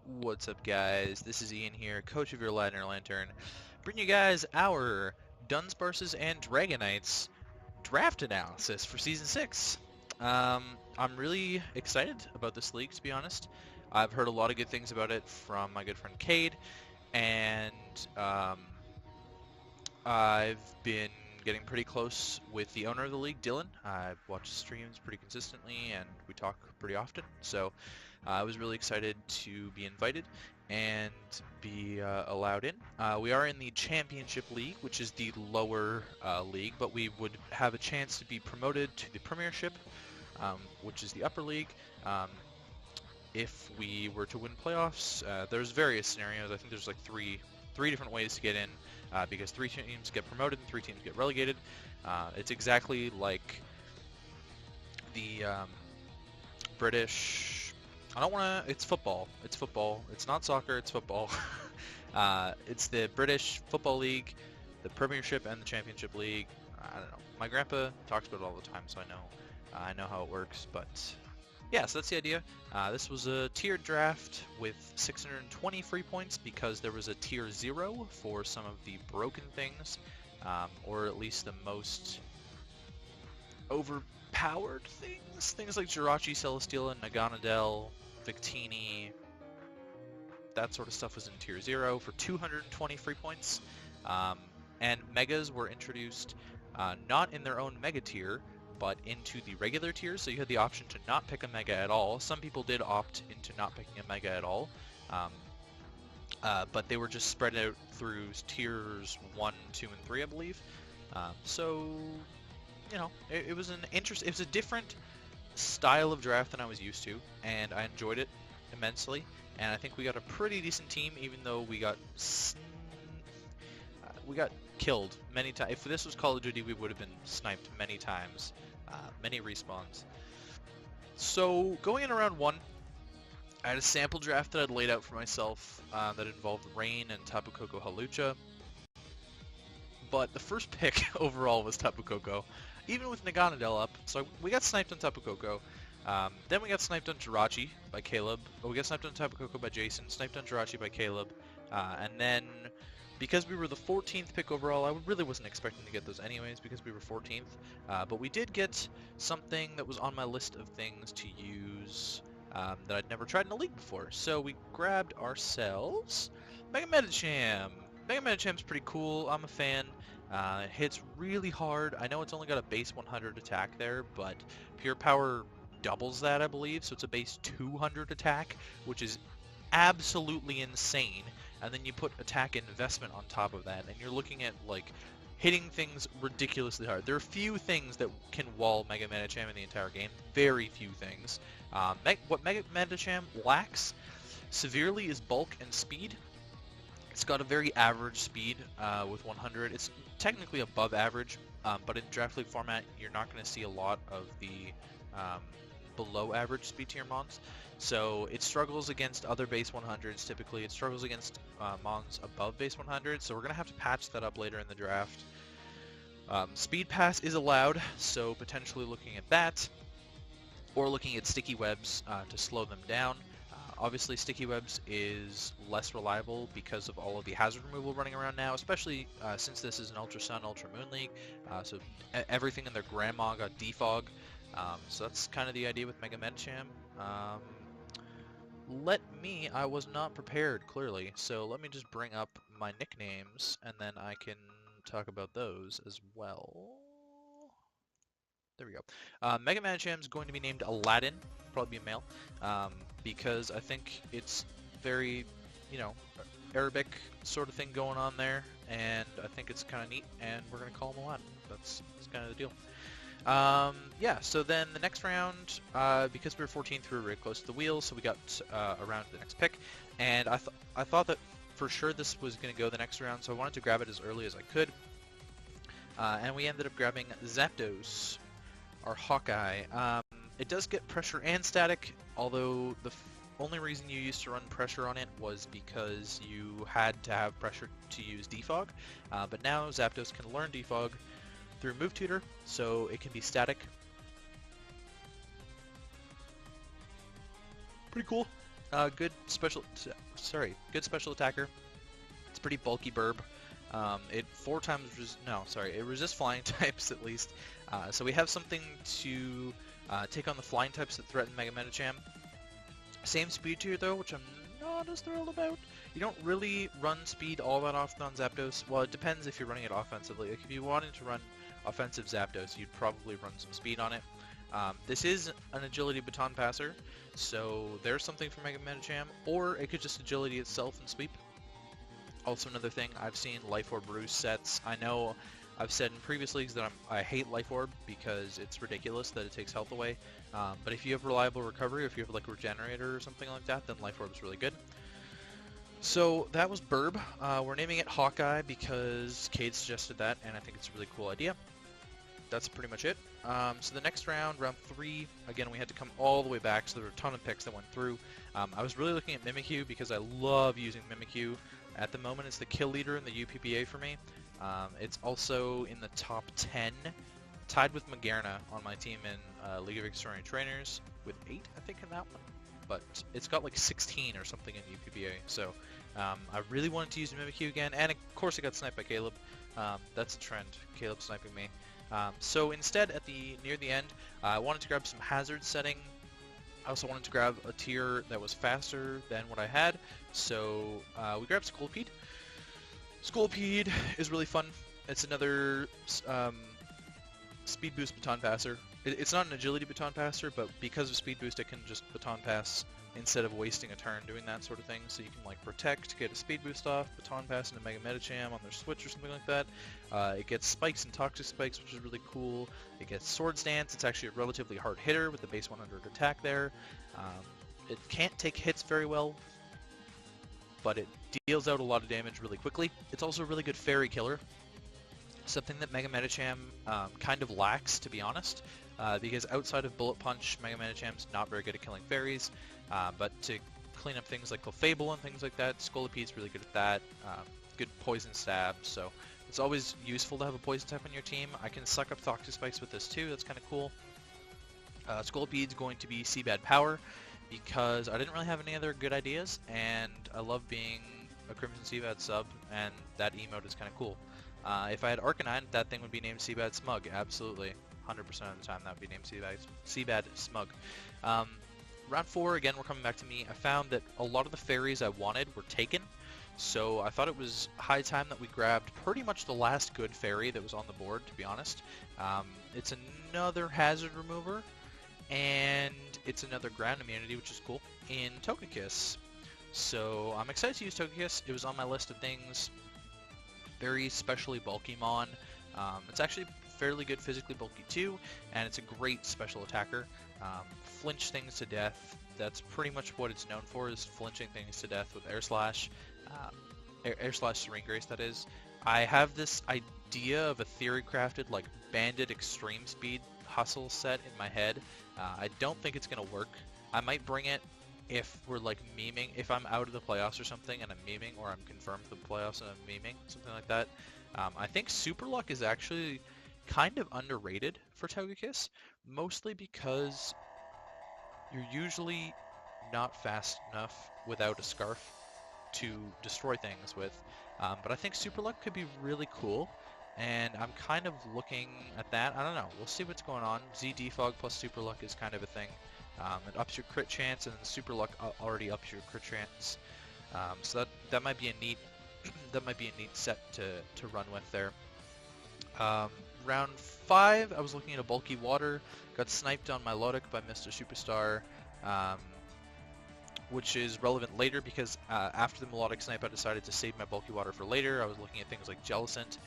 What's up, guys? This is Ian here, coach of your Ladner Lanturn, bringing you guys our Dunsparces and Dragonites draft analysis for Season 6. I'm really excited about this league, to be honest. I've heard a lot of good things about it from my good friend Cade, and I've been getting pretty close with the owner of the league, Dylan. I watch his streams pretty consistently, and we talk pretty often, so I was really excited to be invited and be allowed in. We are in the Championship League, which is the lower league, but we would have a chance to be promoted to the Premiership, which is the upper league. If we were to win playoffs, there's various scenarios. I think there's like three different ways to get in, because 3 teams get promoted and 3 teams get relegated. It's exactly like the British. I don't want to. It's football. It's football. It's not soccer. It's football. It's the British Football League, the Premiership, and the Championship League. I don't know. My grandpa talks about it all the time, so I know how it works. But yeah, so that's the idea. This was a tiered draft with 620 free points because there was a tier 0 for some of the broken things, or at least the most overpowered things. Things like Jirachi, Celesteela, Naganadel, Victini, that sort of stuff was in tier 0 for 220 free points. And Megas were introduced not in their own Mega tier, but into the regular tiers, so you had the option to not pick a Mega at all. Some people did opt into not picking a Mega at all, but they were just spread out through tiers 1, 2, and 3, I believe. So, you know, it was it was a different style of draft than I was used to, and I enjoyed it immensely. And I think we got a pretty decent team, even though we got killed many times. If this was Call of Duty, we would have been sniped many times, many respawns. So going in around 1, I had a sample draft that I'd laid out for myself that involved Rain and Tapu Koko Halucha. But the first pick overall was Tapu Koko, even with Naganadel up. So we got sniped on Tapu Koko. Then we got sniped on Jirachi by Caleb. We got sniped on Tapu Koko by Jason, sniped on Jirachi by Caleb. And then, because we were the 14th pick overall, I really wasn't expecting to get those anyways because we were 14th. But we did get something that was on my list of things to use that I'd never tried in a league before. So we grabbed ourselves Mega Medicham. Mega Medicham's pretty cool. I'm a fan. It hits really hard. I know it's only got a base 100 attack there, but Pure Power doubles that, I believe, so it's a base 200 attack, which is absolutely insane. And then you put attack investment on top of that, and you're looking at like hitting things ridiculously hard. There are few things that can wall Mega Medicham in the entire game. Very few things. What Mega Medicham lacks severely is bulk and speed. It's got a very average speed with 100. It's technically above average, but in Draft League format, you're not going to see a lot of the below average speed tier mons. So it struggles against other base 100s typically. It struggles against mons above base 100, so we're going to have to patch that up later in the draft. Speed Pass is allowed, so potentially looking at that, or looking at Sticky Webs to slow them down. Obviously, Sticky Webs is less reliable because of all of the hazard removal running around now, especially since this is an Ultra Sun, Ultra Moon League. So everything in their grandma got defog. So that's kind of the idea with Mega Medicham. I was not prepared, clearly, so let me just bring up my nicknames, and then I can talk about those as well. There we go. Mega Medicham is going to be named Aladdin, probably be a male, because I think it's very, Arabic sort of thing going on there, and I think it's kind of neat, and we're going to call him Aladdin. That's kind of the deal. Yeah, so then the next round, because we were 14th, we were really close to the wheel, so we got around to the next pick, and I thought that for sure this was going to go the next round, so I wanted to grab it as early as I could, and we ended up grabbing Zapdos, our Hawkeye. It does get pressure and static, although the only reason you used to run pressure on it was because you had to have pressure to use Defog, but now Zapdos can learn Defog through Move Tutor, so it can be static. Pretty cool. Good special attacker. It's pretty bulky burb. It it resists flying types at least. So we have something to take on the flying types that threaten Mega Medicham. Same speed tier though, which I'm not as thrilled about. You don't really run speed all that often on Zapdos. Well, it depends if you're running it offensively. Like if you wanted to run offensive Zapdos, you'd probably run some speed on it. This is an agility baton passer, so there's something for Mega Medicham, or it could just agility itself and sweep. Also another thing, I've seen Life Orb Roost sets. I know I've said in previous leagues that I hate Life Orb because it's ridiculous that it takes health away. But if you have reliable recovery, or if you have like Regenerator or something like that, then Life Orb is really good. So that was Burb. We're naming it Hawkeye because Cade suggested that, and I think it's a really cool idea. That's pretty much it. So the next round, round 3, again we had to come all the way back, so there were a ton of picks that went through. I was really looking at Mimikyu because I love using Mimikyu. At the moment it's the kill leader in the UPPA for me. It's also in the top 10, tied with Magerna on my team in League of Extraordinary Trainers, with 8 I think in that one. But it's got like 16 or something in UPPA, so I really wanted to use Mimikyu again, and of course I got sniped by Caleb. That's a trend, Caleb sniping me. So instead, near the end, I wanted to grab some hazard setting. I also wanted to grab a tier that was faster than what I had, so we grabbed Scolipede. Scolipede is really fun. It's another speed boost baton passer. It's not an agility baton passer, but because of speed boost, it can just baton pass instead of wasting a turn doing that sort of thing. So you can like protect, get a speed boost off, baton pass into Mega Medicham on their switch or something like that. It gets spikes and toxic spikes, which is really cool. It gets Swords Dance. It's actually a relatively hard hitter with the base 100 attack there. It can't take hits very well, but it deals out a lot of damage really quickly. It's also a really good fairy killer. Something that Mega Medicham kind of lacks, to be honest, because outside of Bullet Punch, Mega Medicham's not very good at killing fairies, but to clean up things like Clefable and things like that, Scolipede's really good at that, good poison stab, so it's always useful to have a poison type on your team. I can suck up Toxic Spikes with this too, that's kind of cool. Scolipede's going to be Seabad Power, because I didn't really have any other good ideas, and I love being a Crimson Seabad sub, and that emote is kind of cool. If I had Arcanine, that thing would be named Seabad Smug, absolutely. 100% of the time that would be named Seabad Smug. Round 4, again, we're coming back to me. I found that a lot of the fairies I wanted were taken, so I thought it was high time that we grabbed pretty much the last good fairy that was on the board, to be honest. It's another hazard remover, and it's another ground immunity, which is cool, in Togekiss. So I'm excited to use Togekiss. It was on my list of things. Very specially bulky mon. It's actually fairly good physically bulky too, and it's a great special attacker. Flinch things to death. That's pretty much what it's known for, is flinching things to death with Air Slash. Air Slash Serene Grace, that is. I have this idea of a theory crafted like Bandit Extreme Speed Hustle set in my head. I don't think it's gonna work. I might bring it if we're like memeing, if I'm out of the playoffs or something and I'm memeing, or I'm confirmed for the playoffs and I'm memeing, something like that. I think Super Luck is actually kind of underrated for Togekiss, mostly because you're usually not fast enough without a Scarf to destroy things with, but I think Super Luck could be really cool, and I'm kind of looking at that. I don't know, we'll see what's going on. Z Defog plus Super Luck is kind of a thing. It ups your crit chance, and Super Luck already ups your crit chance. So that might be a neat set to run with there. Round 5, I was looking at a bulky water, got sniped on my Lodic by Mr. Superstar, which is relevant later because after the melodic snipe I decided to save my bulky water for later. I was looking at things like Jellicent.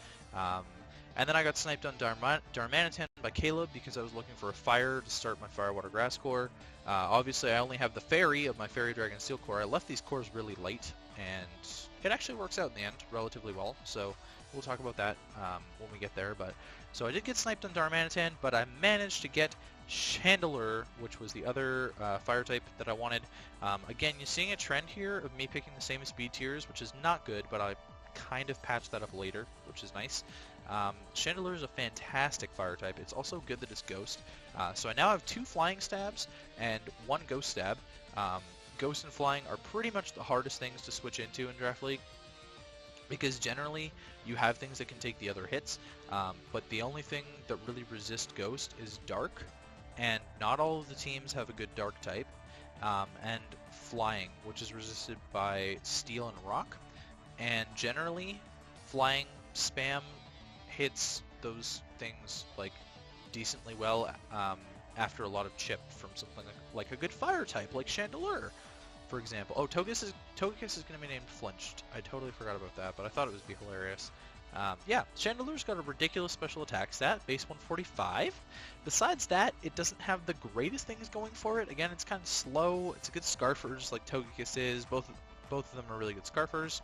And then I got sniped on Darmanitan by Caleb because I was looking for a fire to start my Fire Water Grass core. Obviously I only have the fairy of my Fairy Dragon Steel core. I left these cores really late, and it actually works out in the end relatively well, so we'll talk about that when we get there. But so I did get sniped on Darmanitan, but I managed to get Chandelure, which was the other fire type that I wanted. Again, you're seeing a trend here of me picking the same speed tiers, which is not good, but I kind of patched that up later, which is nice. Chandelure is a fantastic fire type. It's also good that it's ghost. So I now have 2 flying stabs and 1 ghost stab. Ghost and Flying are pretty much the hardest things to switch into in Draft League, because generally you have things that can take the other hits, but the only thing that really resists Ghost is Dark, and not all of the teams have a good Dark type, and Flying, which is resisted by Steel and Rock, and generally Flying spam hits those things like decently well after a lot of chip from something like a good fire type like Chandelure, for example. Oh, Togekiss is going to be named Flinched. I totally forgot about that, but I thought it would be hilarious. Yeah, Chandelure's got a ridiculous special attack stat, base 145. Besides that, it doesn't have the greatest things going for it. Again, it's kind of slow. It's a good Scarfer, just like Togekiss is. Both of them are really good Scarfers.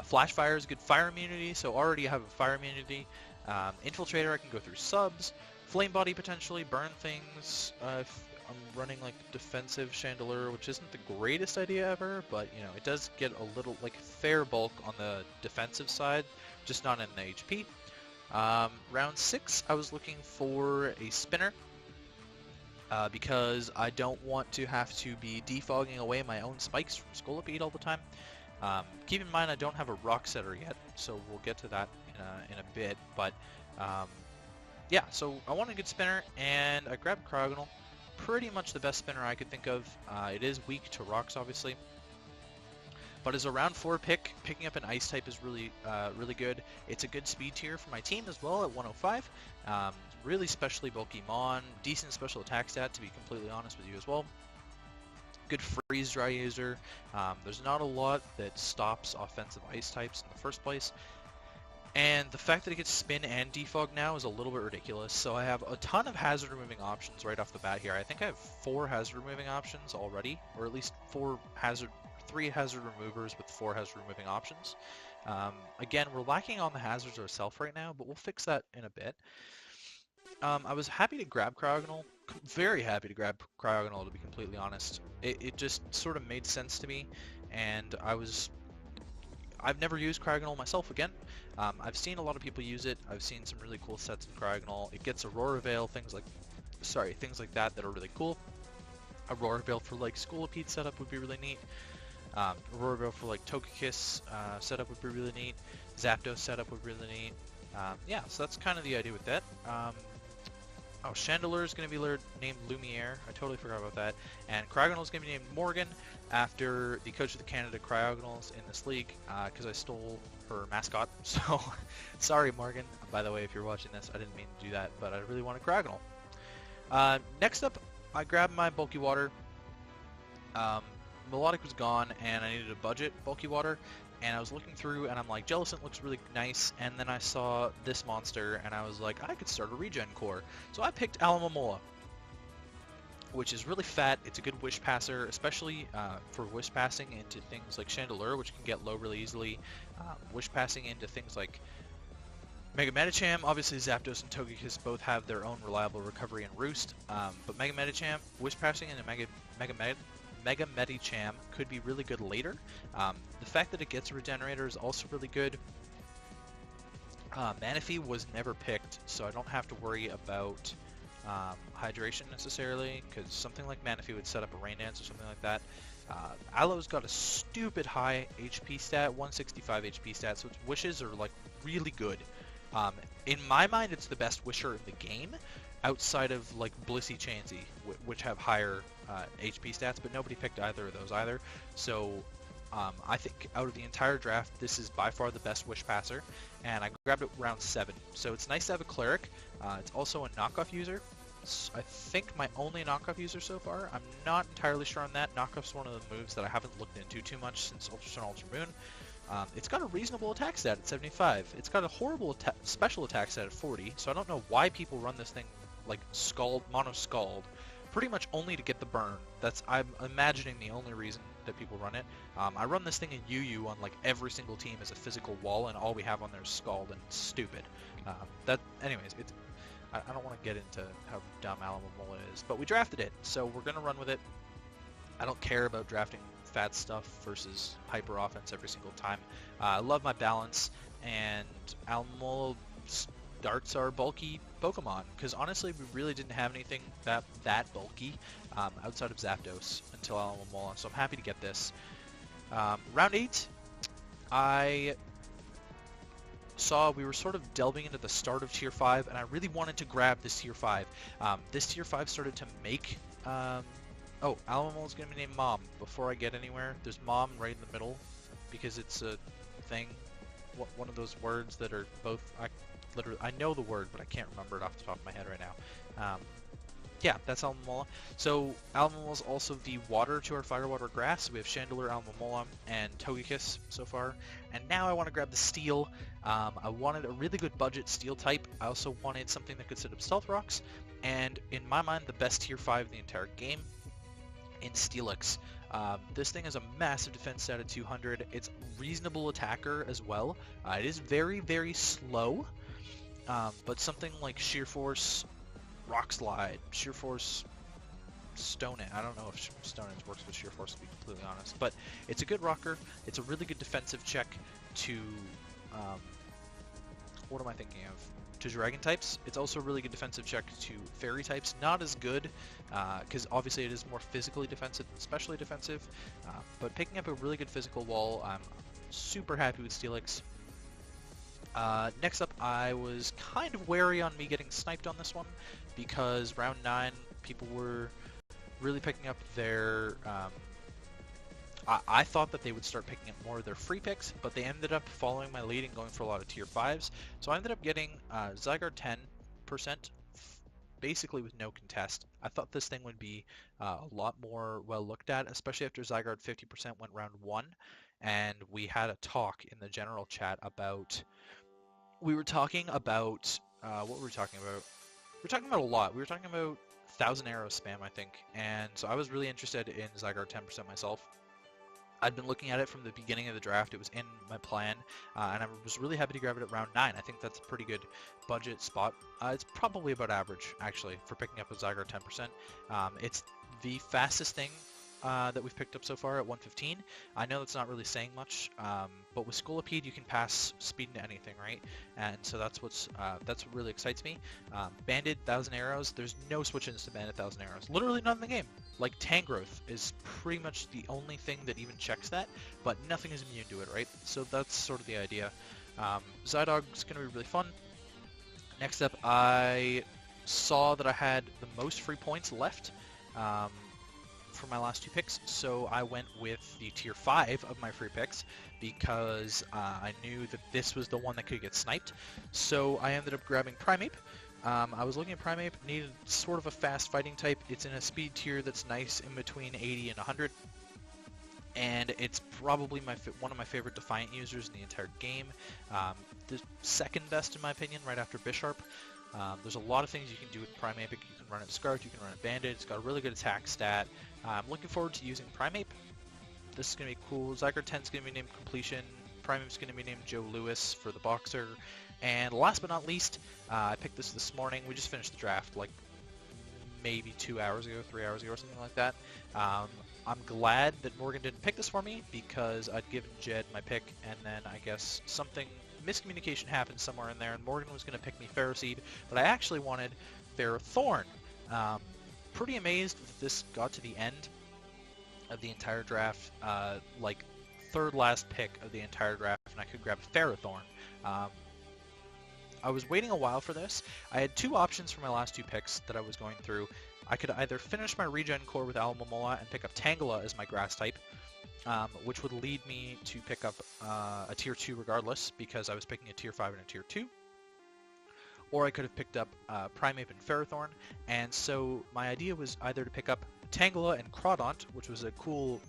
Flash Fire is a good fire immunity, so already I have a fire immunity. Infiltrator, I can go through subs. Flame Body potentially, burn things. If I'm running like defensive Chandelure, which isn't the greatest idea ever, but you know, it does get a little like fair bulk on the defensive side, just not in the HP. Round 6, I was looking for a spinner because I don't want to have to be defogging away my own spikes from Scolipede all the time. Keep in mind I don't have a rock setter yet, so we'll get to that in a bit, but yeah, so I want a good spinner, and I grabbed Cryogonal. Pretty much the best spinner I could think of. It is weak to rocks, obviously, but as a round 4 pick, picking up an ice type is really good. It's a good speed tier for my team as well at 105. Really specially bulky Mon, decent special attack stat to be completely honest with you as well. Good freeze dry user. There's not a lot that stops offensive ice types in the first place. And the fact that it gets spin and defog now is a little bit ridiculous. So I have a ton of hazard removing options right off the bat here. I think I have 4 hazard removing options already, or at least 3 hazard removers with 4 hazard removing options. Again, we're lacking on the hazards ourselves right now, but we'll fix that in a bit. I was happy to grab Cryogonal, very happy to grab Cryogonal to be completely honest. It just sort of made sense to me, and I've never used Cryogonal myself again. I've seen a lot of people use it. I've seen some really cool sets of Cryogonal. It gets Aurora Veil, things like that are really cool. Aurora Veil for like Scolipede setup would be really neat. Aurora Veil for like Togekiss setup would be really neat. Zapdos setup would be really neat. Yeah, so that's kind of the idea with that. Oh, Chandelure is going to be named Lumiere. I totally forgot about that. And Cryogonal is going to be named Morgan after the coach of the Canada Cryogonals in this league because I stole her mascot. So, sorry, Morgan. By the way, if you're watching this, I didn't mean to do that, but I really wanted Cryogonal. Next up, I grabbed my Bulky Water. Melodic was gone, and I needed a budget Bulky Water. And I was looking through, and I'm like, Jellicent looks really nice, and then I saw this monster, and I was like, I could start a regen core. So I picked Alomomola, which is really fat. It's a good wish passer, especially for wish passing into things like Chandelure, which can get low really easily. Wish passing into things like Mega Medicham. Obviously, Zapdos and Togekiss both have their own reliable recovery and roost, but Mega Medicham, wish passing into Mega Medicham could be really good later. The fact that it gets a regenerator is also really good. Manaphy was never picked, so I don't have to worry about hydration necessarily, because something like Manaphy would set up a Rain Dance or something like that. Aloe's got a stupid high HP stat, 165 HP stat, so its wishes are like really good. In my mind, it's the best wisher in the game, outside of like Blissey Chansey, which have higher HP stats, but nobody picked either of those either. So I think out of the entire draft, this is by far the best wish passer, and I grabbed it round 7. So it's nice to have a cleric. It's also a knockoff user. I think my only knockoff user so far. I'm not entirely sure on that. Knockoff's one of the moves that I haven't looked into too much since Ultra Sun Ultra Moon. It's got a reasonable attack stat at 75. It's got a horrible special attack stat at 40, so I don't know why people run this thing like Mono Scald, pretty much only to get the burn. I'm imagining the only reason that people run it. I run this thing in UU on like every single team as a physical wall, and all we have on there is Scald, and it's stupid. Anyways, I don't want to get into how dumb Alomomola is, but we drafted it, so we're gonna run with it. I don't care about drafting fat stuff versus hyper offense every single time. I love my balance, and Alomola darts are bulky Pokemon, because honestly we really didn't have anything that bulky outside of Zapdos until Alomomola, so I'm happy to get this. Round 8, I saw we were sort of delving into the start of Tier 5, and I really wanted to grab this Tier 5. This Tier 5 started to make... oh, Alamomola's going to be named Mom. Before I get anywhere, there's Mom right in the middle, because it's a thing. One of those words that are both... I know the word, but I can't remember it off the top of my head right now. Yeah, that's Alomomola. So Alomomola is also the water to our Fire, Water, Grass. So we have Chandelure, Alomomola, and Togekiss so far. And now I want to grab the Steel. I wanted a really good budget Steel type. I also wanted something that could set up Stealth Rocks. And in my mind, the best Tier 5 of the entire game in Steelix. This thing has a massive defense stat at 200. It's reasonable attacker as well. It is very, very slow. But something like Sheer Force, Rock Slide, Sheer Force, Stone It. I don't know if Stone It works with Sheer Force, to be completely honest. But it's a good rocker. It's a really good defensive check to... what am I thinking of? To Dragon types. It's also a really good defensive check to Fairy types. Not as good, because obviously it is more physically defensive than specially defensive. But picking up a really good physical wall, I'm super happy with Steelix. Next up, I was kind of wary on me getting sniped on this one, because round 9, people were really picking up their... I thought that they would start picking up more of their free picks, but they ended up following my lead and going for a lot of tier 5s. So I ended up getting Zygarde 10%, basically with no contest. I thought this thing would be a lot more well looked at, especially after Zygarde 50% went round 1, and we had a talk in the general chat about... We were talking about... what were we talking about? We were talking about a lot. We were talking about 1,000 arrow spam, I think, and so I was really interested in Zygarde 10% myself. I'd been looking at it from the beginning of the draft. It was in my plan, and I was really happy to grab it at round 9. I think that's a pretty good budget spot. It's probably about average, actually, for picking up a Zygarde 10%. It's the fastest thing that we've picked up so far at 115. I know that's not really saying much, but with Scolipede you can pass speed into anything, right? And so that's what really excites me. Banded 1,000 arrows. There's no switch-ins to Banded 1,000 arrows. Literally none in the game. Like Tangrowth is pretty much the only thing that even checks that, but nothing is immune to it, right? So that's sort of the idea. Zydog's going to be really fun. Next up, I saw that I had the most free points left for my last 2 picks, so I went with the tier 5 of my free picks because I knew that this was the one that could get sniped. So I ended up grabbing Primeape. I was looking at Primeape, needed sort of a fast fighting type. It's in a speed tier that's nice in between 80 and 100. And it's probably one of my favorite Defiant users in the entire game. The second best in my opinion, right after Bisharp. There's a lot of things you can do with Primeape. You can run it Scarf, you can run it Bandit. It's got a really good attack stat. I'm looking forward to using Primeape. This is going to be cool. Zygarde 10 is going to be named Completion. Primeape's going to be named Joe Louis for the Boxer. And last but not least, I picked this morning. We just finished the draft like maybe 2 hours ago, 3 hours ago or something like that. I'm glad that Morgan didn't pick this for me because I'd given Jed my pick, and then I guess miscommunication happened somewhere in there, and Morgan was going to pick me Ferroseed, but I actually wanted Ferrothorn. Pretty amazed that this got to the end of the entire draft, like third last pick of the entire draft, and I could grab Ferrothorn. I was waiting a while for this. I had 2 options for my last 2 picks that I was going through. I could either finish my regen core with Alomomola and pick up Tangela as my grass type, which would lead me to pick up a tier 2 regardless, because I was picking a tier 5 and a tier 2. Or I could have picked up Primeape and Ferrothorn, and so my idea was either to pick up Tangela and Crawdaunt, which was a cool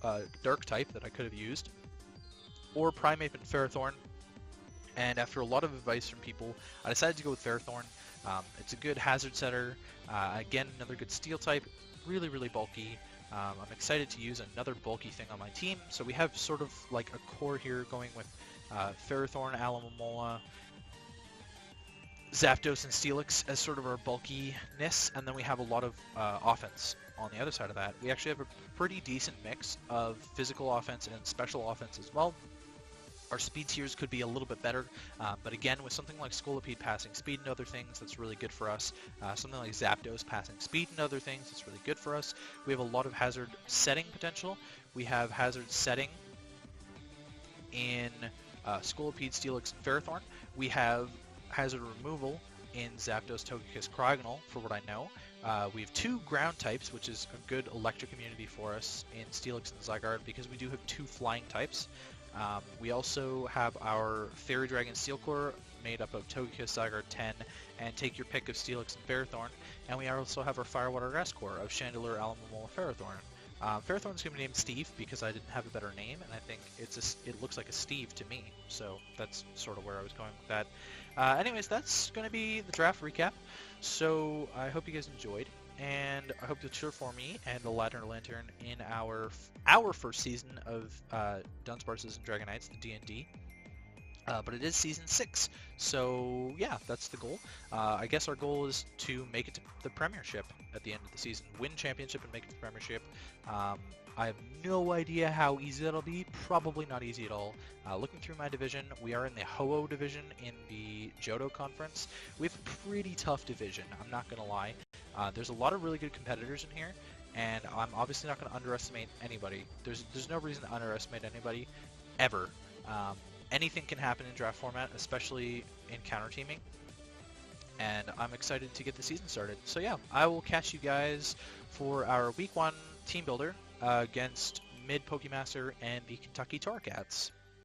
dark type that I could have used, or Primeape and Ferrothorn. And after a lot of advice from people, I decided to go with Ferrothorn. It's a good hazard setter. Again, another good steel type, really, really bulky. I'm excited to use another bulky thing on my team. So we have sort of like a core here going with Ferrothorn, Alomomola, Zapdos, and Steelix as sort of our bulkiness, and then we have a lot of offense on the other side of that. We actually have a pretty decent mix of physical offense and special offense as well. Our speed tiers could be a little bit better, but again, with something like Scolipede passing speed and other things, that's really good for us. Something like Zapdos passing speed and other things, that's really good for us. We have a lot of hazard setting potential. We have hazard setting in Scolipede, Steelix, and Ferrothorn. We have hazard removal in Zapdos, Togekiss, Cryogonal, for what I know. We have 2 ground types, which is a good electric immunity for us in Steelix and Zygarde, because we do have 2 flying types. We also have our Fairy Dragon Steel Core made up of Togekiss, Zygarde, 10, and take your pick of Steelix and Ferrothorn. And we also have our Fire Water Grass Core of Chandelure, Alomomola, Ferrothorn. Ferrothorn's going to be named Steve because I didn't have a better name, and I think it looks like a Steve to me, so that's sort of where I was going with that. Anyways, that's going to be the draft recap, so I hope you guys enjoyed, and I hope you'll cheer for me and the Ladner Lanturn in our first season of Dunsparces and Dragonites, the D&D. But it is season 6, so yeah, that's the goal. I guess our goal is to make it to the Premiership at the end of the season, win Championship and make it to the Premiership. I have no idea how easy that'll be, probably not easy at all. Looking through my division, we are in the Ho-Oh division in the Johto Conference. We have a pretty tough division, I'm not going to lie. There's a lot of really good competitors in here, and I'm obviously not going to underestimate anybody. There's no reason to underestimate anybody, ever. Anything can happen in draft format, especially in counter teaming, and I'm excited to get the season started. So yeah, I will catch you guys for our week 1 team builder against Mid Pokemaster and the Kentucky Torcats.